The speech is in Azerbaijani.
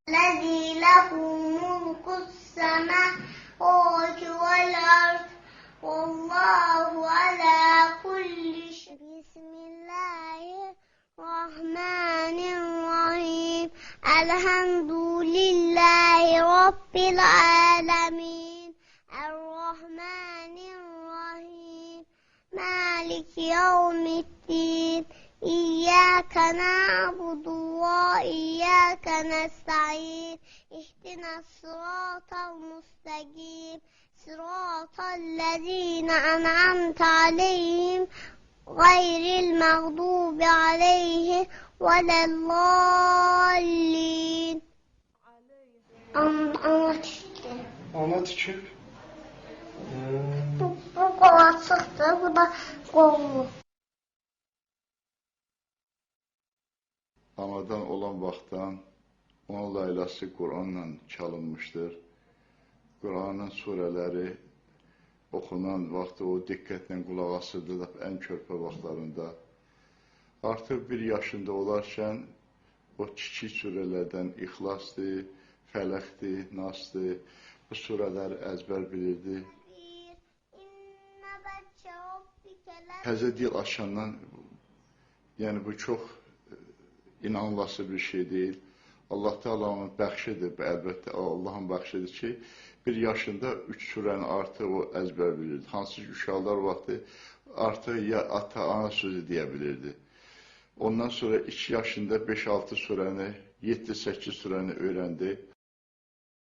الذي له ملك السماوات والأرض والله على كل شيء. بسم الله الرحمن الرحيم. الحمد لله رب العالمين الرحمن الرحيم مالك يوم الدين إياك نعبد وإياك نستعين اهدنا الصراط المستقيم صراط الذين أنعمت عليهم غير المغضوب عليهم ولا الضالين. Ana tikib. Bu qol açıqdır, bu da qollu. Anadan olan vaxtdan onun laylası Qur'anla çalınmışdır. Qur'anın surələri oxunan vaxtı o diqqətlə qulaq asırdı da ən körpə vaxtlarında. Artıq 1 yaşında olarkən o kiçik surələrdən İxlasdır, Fələqdir, Nasdır, bu surələri əzbər bilirdi. Təzə dil açandan, yəni bu çox inanılası bir şey deyil. Allah Teala onun bəxşidir, əlbəttə Allahın bəxşidir ki, 1 yaşında 3 surəni artıq o əzbər bilirdi. Hansı ki, uşaqlar vaxtı artıq ya ata, ana sözü deyə bilirdi. Ondan sonra 2 yaşında 5-6 surəni, 7-8 surəni öyrəndi.